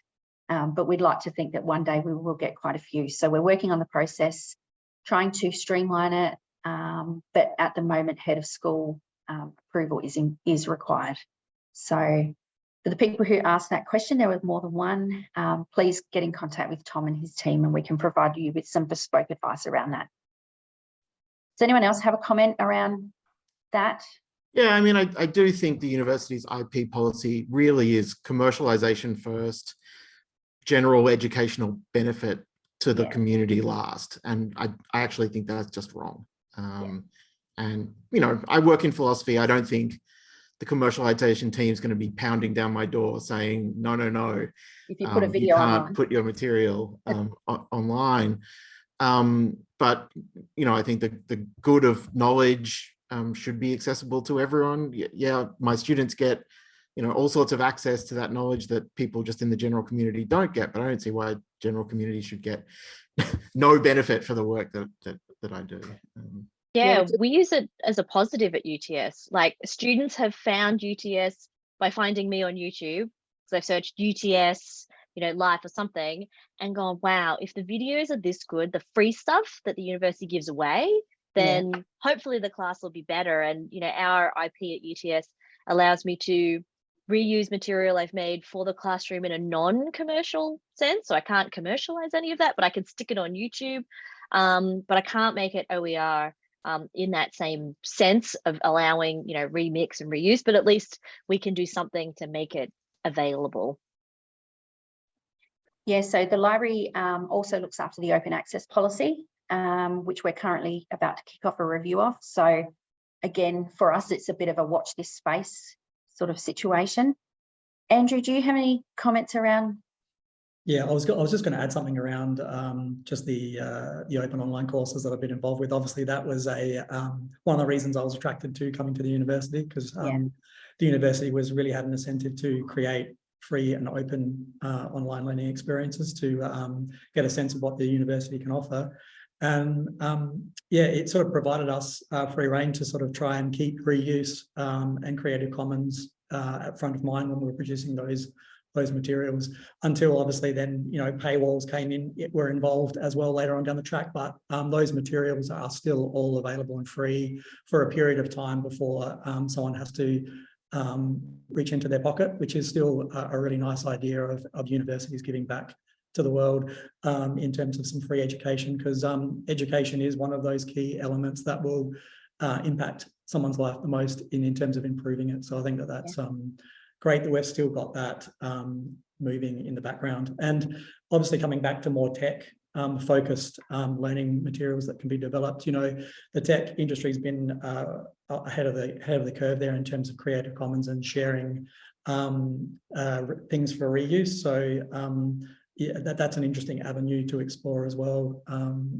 but we'd like to think that one day we will get quite a few. So we're working on the process, trying to streamline it, but at the moment, head of school approval is required. So for the people who asked that question, there was more than one. Please get in contact with Tom and his team and we can provide you with some bespoke advice around that. Does anyone else have a comment around that? Yeah, I mean, I do think the university's IP policy really is commercialization first, general educational benefit to the community last. And I actually think that's just wrong. And, you know, I work in philosophy. I don't think the commercialization team is going to be pounding down my door saying, no, no, no, If you put a video you can't online, put your material online. But, you know, I think the good of knowledge should be accessible to everyone. Yeah, my students get, you know, all sorts of access to that knowledge that people just in the general community don't get, but I don't see why general community should get no benefit for the work that I do. Yeah, we use it as a positive at UTS. Like students have found UTS by finding me on YouTube. So they've searched UTS, you know, live or something and gone, wow, if the videos are this good, the free stuff that the university gives away, then hopefully the class will be better. And, you know, our IP at UTS allows me to reuse material I've made for the classroom in a non-commercial sense. So I can't commercialize any of that, but I can stick it on YouTube. But I can't make it OER in that same sense of allowing, you know, remix and reuse, but at least we can do something to make it available. Yeah, so the library also looks after the open access policy, which we're currently about to kick off a review of. So again, for us, it's a bit of a watch this space sort of situation. Andrew, do you have any comments around? Yeah, I was just going to add something around just the open online courses that I've been involved with. Obviously, that was one of the reasons I was attracted to coming to the university, because the university was really had an incentive to create free and open online learning experiences to get a sense of what the university can offer. And yeah, it sort of provided us free rein to sort of try and keep reuse and Creative Commons at front of mind when we were producing those materials, until obviously then, you know, paywalls came in, were involved as well later on down the track, but those materials are still all available and free for a period of time before someone has to reach into their pocket, which is still a really nice idea of universities giving back to the world in terms of some free education, because education is one of those key elements that will impact someone's life the most in terms of improving it. So I think that's great that we've still got that moving in the background. And obviously coming back to more tech focused learning materials that can be developed, you know, the tech industry has been ahead of the curve there in terms of Creative Commons and sharing things for reuse. So yeah, that's an interesting avenue to explore as well,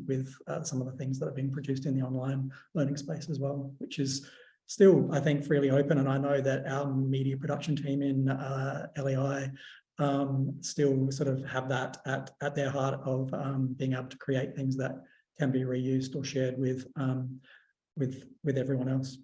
with some of the things that are being produced in the online learning space as well, which is still, I think, fairly open. And I know that our media production team in LEI still sort of have that at their heart of being able to create things that can be reused or shared with everyone else.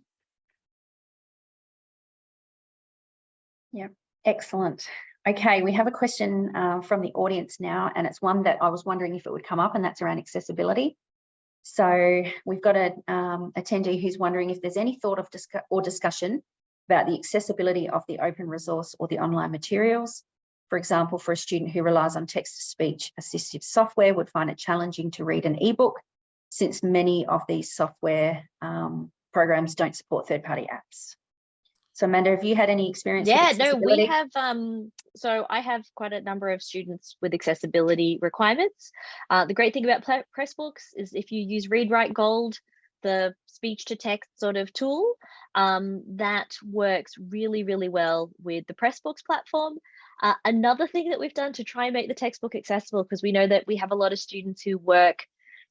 Yeah, excellent. Okay, we have a question from the audience now, and it's one that I was wondering if it would come up, and that's around accessibility. So we've got an attendee who's wondering if there's any thought of discussion about the accessibility of the open resource or the online materials. For example, for a student who relies on text-to-speech assistive software would find it challenging to read an ebook, since many of these software programs don't support third-party apps. So Amanda, have you had any experience with accessibility? We have, so I have quite a number of students with accessibility requirements. The great thing about Pressbooks is if you use Read Write Gold, the speech to text sort of tool that works really, really well with the Pressbooks platform. Another thing that we've done to try and make the textbook accessible, because we know that we have a lot of students who work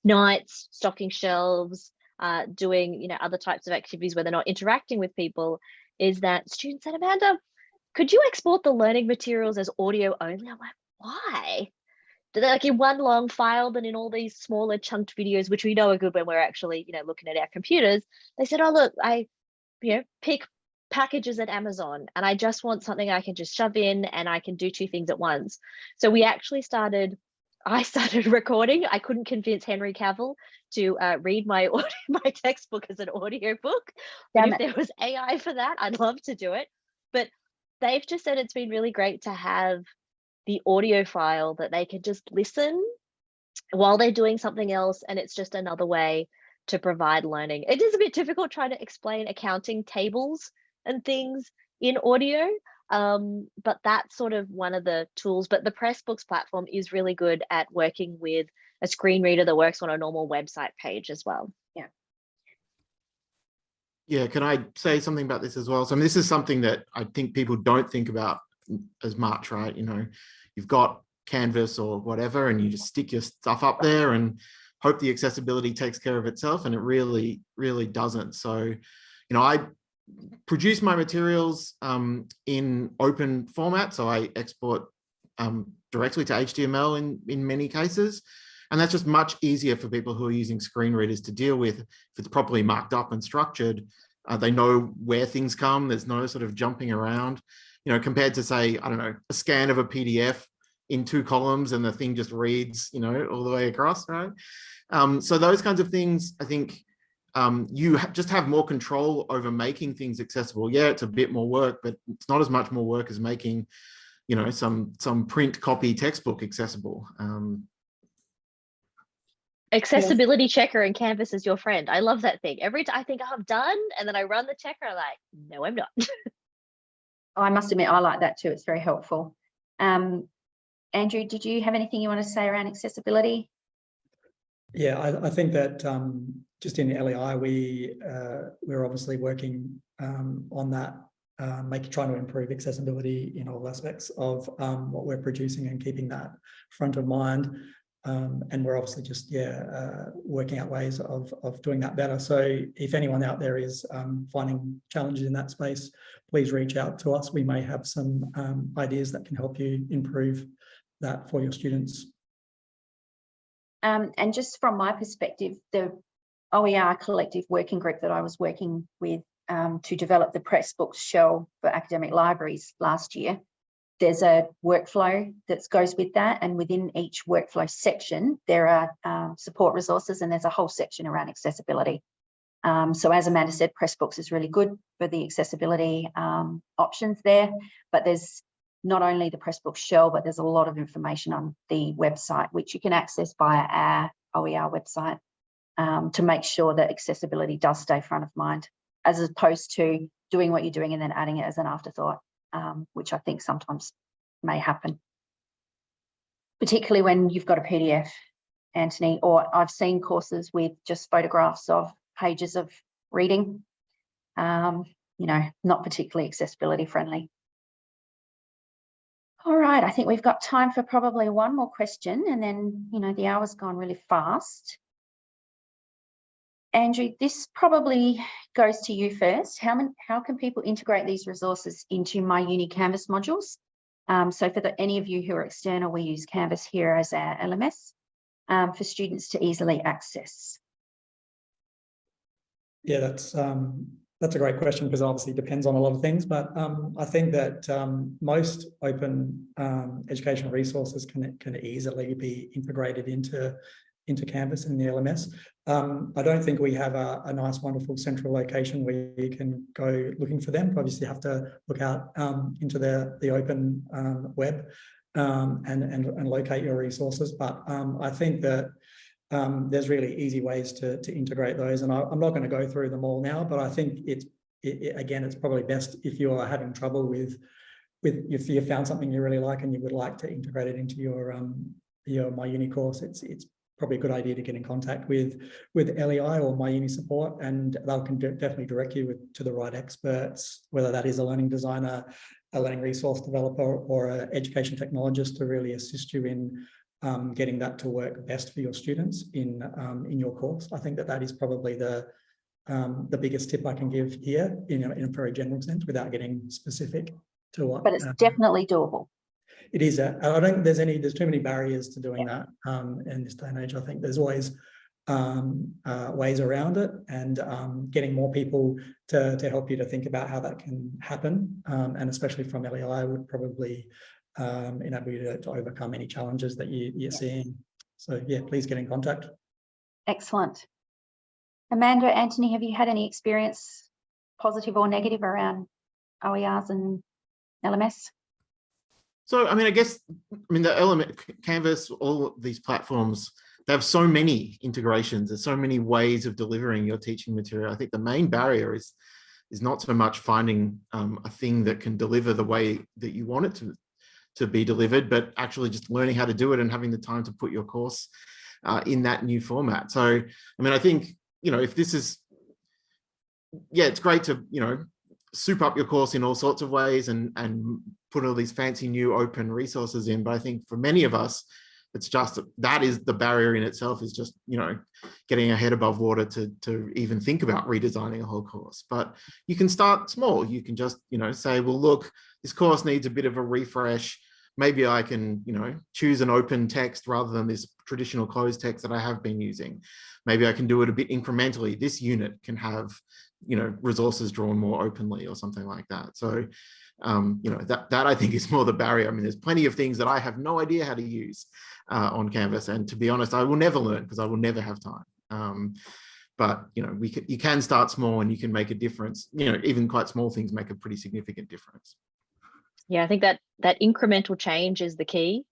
nights, stocking shelves, doing other types of activities where they're not interacting with people, is that students said, Amanda, could you export the learning materials as audio only? I'm like, why? They're like in one long file than in all these smaller chunked videos, which we know are good when we're actually, looking at our computers. They said, oh, look, I, pick packages at Amazon and I just want something I can just shove in and I can do two things at once. So we actually I started recording. I couldn't convince Henry Cavill to read my textbook as an audio book. But if there was AI for that, I'd love to do it. But they've just said it's been really great to have the audio file that they can just listen while they're doing something else. And it's just another way to provide learning. It is a bit difficult trying to explain accounting tables and things in audio. But that's sort of one of the tools. But the Pressbooks platform is really good at working with a screen reader that works on a normal website page as well. Yeah. Yeah, can I say something about this as well? So this is something that I think people don't think about as much, right? You've got Canvas or whatever, and you just stick your stuff up there and hope the accessibility takes care of itself, and it really, really doesn't. So, I produce my materials in open format, so I export directly to HTML in many cases, and that's just much easier for people who are using screen readers to deal with. If it's properly marked up and structured, they know where things come. There's no sort of jumping around, compared to, say, I don't know, a scan of a PDF in 2 columns and the thing just reads, all the way across, right? So those kinds of things, I think, you just have more control over making things accessible. Yeah, it's a bit more work, but it's not as much more work as making, some print copy textbook accessible. Accessibility checker and Canvas is your friend. I love that thing. Every time I think, oh, I'm done, and then I run the checker, I'm like, no, I'm not. I must admit, I like that too. It's very helpful. Andrew, did you have anything you want to say around accessibility? Yeah, I think that just in LEI, we're obviously working on that, trying to improve accessibility in all aspects of what we're producing and keeping that front of mind. And we're obviously just working out ways of doing that better. So if anyone out there is finding challenges in that space, please reach out to us. We may have some ideas that can help you improve that for your students. And just from my perspective, the OER collective working group that I was working with to develop the Pressbooks shell for academic libraries last year, there's a workflow that goes with that, and within each workflow section there are support resources, and there's a whole section around accessibility. So as Amanda said, Pressbooks is really good for the accessibility options there, but there's not only the Pressbooks shell, but there's a lot of information on the website which you can access via our OER website to make sure that accessibility does stay front of mind, as opposed to doing what you're doing and then adding it as an afterthought, which I think sometimes may happen, particularly when you've got a PDF, Anthony, or I've seen courses with just photographs of pages of reading, not particularly accessibility friendly. All right, I think we've got time for probably one more question, and then, the hour's gone really fast. Andrew, this probably goes to you first. How can people integrate these resources into My Uni Canvas modules? So for any of you who are external, we use Canvas here as our LMS for students to easily access. Yeah, that's a great question, because obviously it depends on a lot of things, but I think that most open educational resources can easily be integrated into Canvas in the LMS. I don't think we have a nice, wonderful central location where you can go looking for them. You obviously have to look out into the open web and locate your resources. But I think that there's really easy ways to integrate those, and I'm not going to go through them all now, but I think again, it's probably best if you are having trouble with if you found something you really like and you would like to integrate it into your My Uni course. It's probably a good idea to get in contact with LEI or My Uni Support, and they'll definitely direct you to the right experts, whether that is a learning designer, a learning resource developer, or an education technologist, to really assist you in getting that to work best for your students in your course. I think that is probably the biggest tip I can give here, in a very general sense, without getting specific to what. But it's definitely doable. It is. I don't think there's too many barriers to doing that in this day and age. I think there's always ways around it, and getting more people to help you to think about how that can happen, and especially from LEI would probably enable you to overcome any challenges that you're seeing. So yeah, please get in contact. Excellent. Amanda, Anthony, have you had any experience, positive or negative, around OERs and LMS? So, I mean, the element, Canvas, all these platforms, they have so many integrations. There's so many ways of delivering your teaching material. I think the main barrier is not so much finding a thing that can deliver the way that you want it to be delivered, but actually just learning how to do it and having the time to put your course in that new format. So, I mean, I think, if this is, it's great to, soup up your course in all sorts of ways and put all these fancy new open resources in. But I think for many of us, it's just, that is the barrier in itself, is just, getting a head above water to even think about redesigning a whole course. But you can start small. You can just, say, well, look, this course needs a bit of a refresh. Maybe I can, choose an open text rather than this traditional closed text that I have been using. Maybe I can do it a bit incrementally. This unit can have, resources drawn more openly or something like that. So, that I think is more the barrier. I mean, there's plenty of things that I have no idea how to use on Canvas. And to be honest, I will never learn because I will never have time. But, you can start small and you can make a difference. Even quite small things make a pretty significant difference. Yeah, I think that incremental change is the key,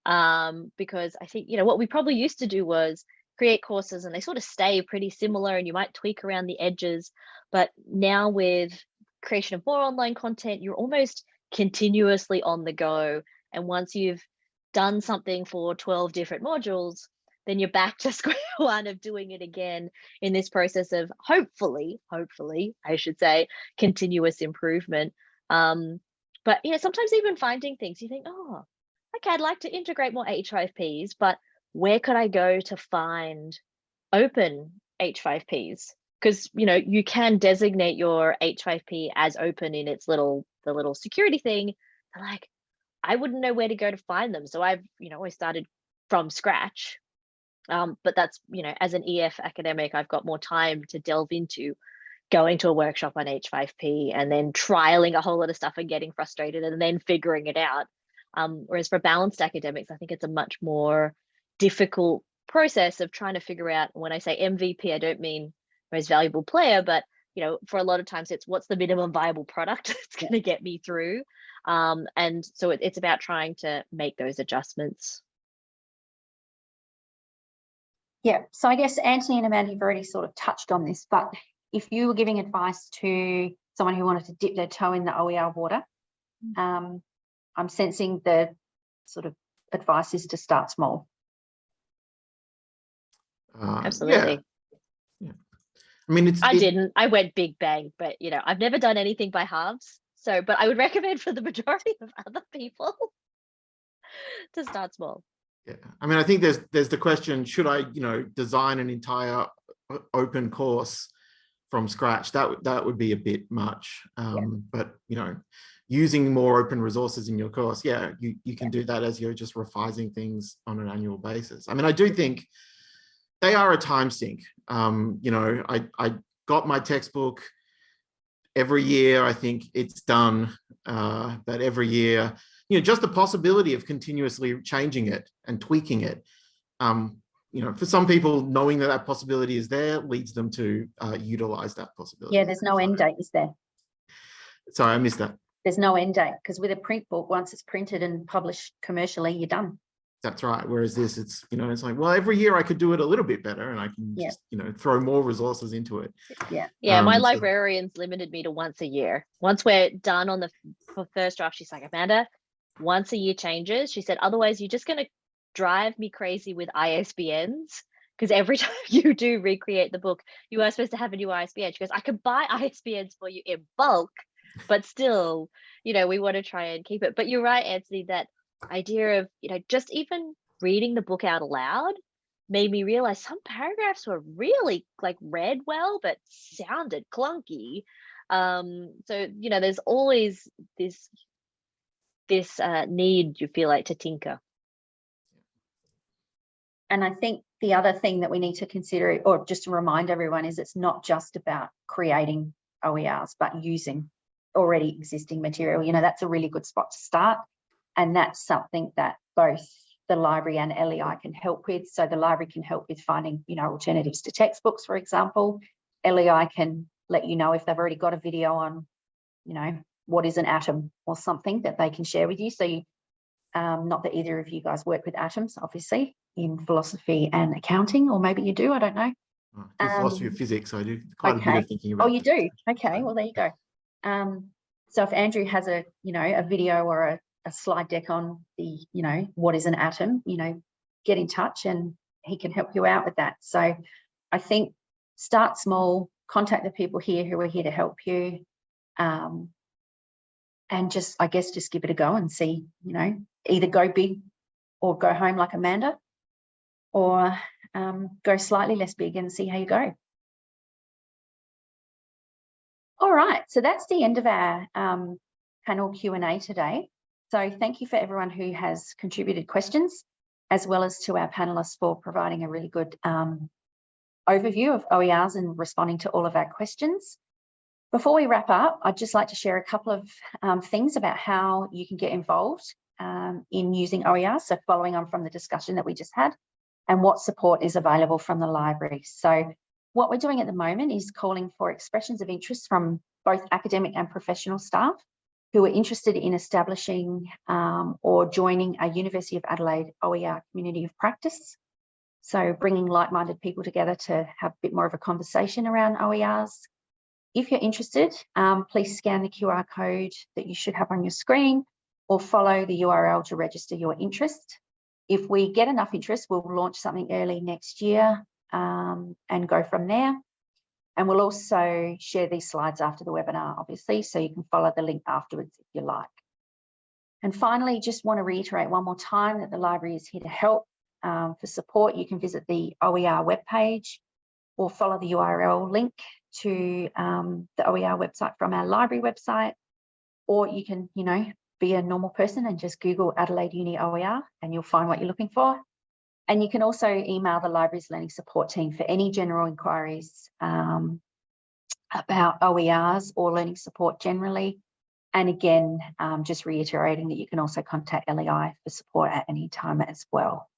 because I think, what we probably used to do was create courses and they sort of stay pretty similar and you might tweak around the edges. But now with creation of more online content, you're almost continuously on the go. And once you've done something for 12 different modules, then you're back to square one of doing it again in this process of hopefully, I should say, continuous improvement. But sometimes even finding things, you think, oh, okay, I'd like to integrate more H5Ps, but where could I go to find open H5Ps? Because you can designate your H5P as open in its the little security thing. Like, I wouldn't know where to go to find them, so I've always started from scratch. But that's as an EF academic, I've got more time to delve into going to a workshop on H5P and then trialing a whole lot of stuff and getting frustrated and then figuring it out. Whereas for balanced academics, I think it's a much more difficult process of trying to figure out, when I say MVP, I don't mean most valuable player, but for a lot of times it's what's the minimum viable product that's going to get me through. And so it's about trying to make those adjustments. Yeah, so I guess Anthony and Amanda, you've already sort of touched on this, but if you were giving advice to someone who wanted to dip their toe in the OER water, I'm sensing the sort of advice is to start small. Absolutely. Yeah. I mean, I went big bang, but I've never done anything by halves. So, but I would recommend for the majority of other people to start small. Yeah, I mean, I think there's the question: should I, design an entire open course from scratch? That would be a bit much. But using more open resources in your course, you can do that as you're just revising things on an annual basis. I mean, I do think they are a time sink. I got my textbook every year. I think it's done, but every year, just the possibility of continuously changing it and tweaking it. For some people, knowing that possibility is there leads them to utilize that possibility. Yeah, there's no end date, is there? Sorry, I missed that. There's no end date, because with a print book, once it's printed and published commercially, you're done. That's right. Whereas this, it's, it's like, well, every year I could do it a little bit better and I can just, throw more resources into it. Yeah. My librarians limited me to once a year. Once we're done on the first draft, she's like, Amanda, once a year changes. She said, otherwise you're just going to drive me crazy with ISBNs, because every time you do recreate the book, you are supposed to have a new ISBN. She goes, I can buy ISBNs for you in bulk, but still, we want to try and keep it. But you're right, Anthony, that idea of, just even reading the book out aloud made me realize some paragraphs were really like read well, but sounded clunky. So, there's always this need, you feel like, to tinker. And I think the other thing that we need to consider, or just to remind everyone, is it's not just about creating OERs, but using already existing material. That's a really good spot to start. And that's something that both the library and LEI can help with. So the library can help with finding, alternatives to textbooks, for example. LEI can let you know if they've already got a video on, what is an atom or something that they can share with you. So not that either of you guys work with atoms, obviously, in philosophy and accounting, or maybe you do, I don't know. I do philosophy of physics, I do quite a bit of thinking about. Oh, you do? Okay, well, there you go. So if Andrew has a video or a slide deck on the, what is an atom, get in touch and he can help you out with that. So I think start small, contact the people here who are here to help you. And just give it a go and see, either go big or go home like Amanda, or go slightly less big and see how you go. All right, so that's the end of our panel Q&A today. So thank you for everyone who has contributed questions, as well as to our panelists for providing a really good overview of OERs and responding to all of our questions. Before we wrap up, I'd just like to share a couple of things about how you can get involved in using OERs, so following on from the discussion that we just had, and what support is available from the library. So what we're doing at the moment is calling for expressions of interest from both academic and professional staff who are interested in establishing or joining a University of Adelaide OER community of practice. So bringing like-minded people together to have a bit more of a conversation around OERs. If you're interested, please scan the QR code that you should have on your screen or follow the URL to register your interest. If we get enough interest, we'll launch something early next year and go from there. And we'll also share these slides after the webinar, obviously, so you can follow the link afterwards if you like. And finally, just want to reiterate one more time that the library is here to help. For support, you can visit the OER webpage or follow the URL link to the OER website from our library website, or you can, be a normal person and just Google Adelaide Uni OER and you'll find what you're looking for. And you can also email the library's learning support team for any general inquiries about OERs or learning support generally. And again, just reiterating that you can also contact LEI for support at any time as well.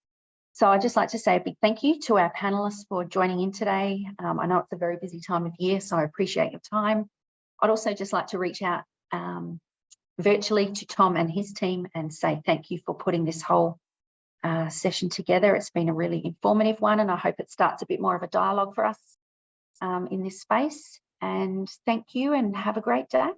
So I'd just like to say a big thank you to our panelists for joining in today. I know it's a very busy time of year, so I appreciate your time. I'd also just like to reach out virtually to Tom and his team and say thank you for putting this whole session together. It's been a really informative one, and I hope it starts a bit more of a dialogue for us in this space. And thank you and have a great day.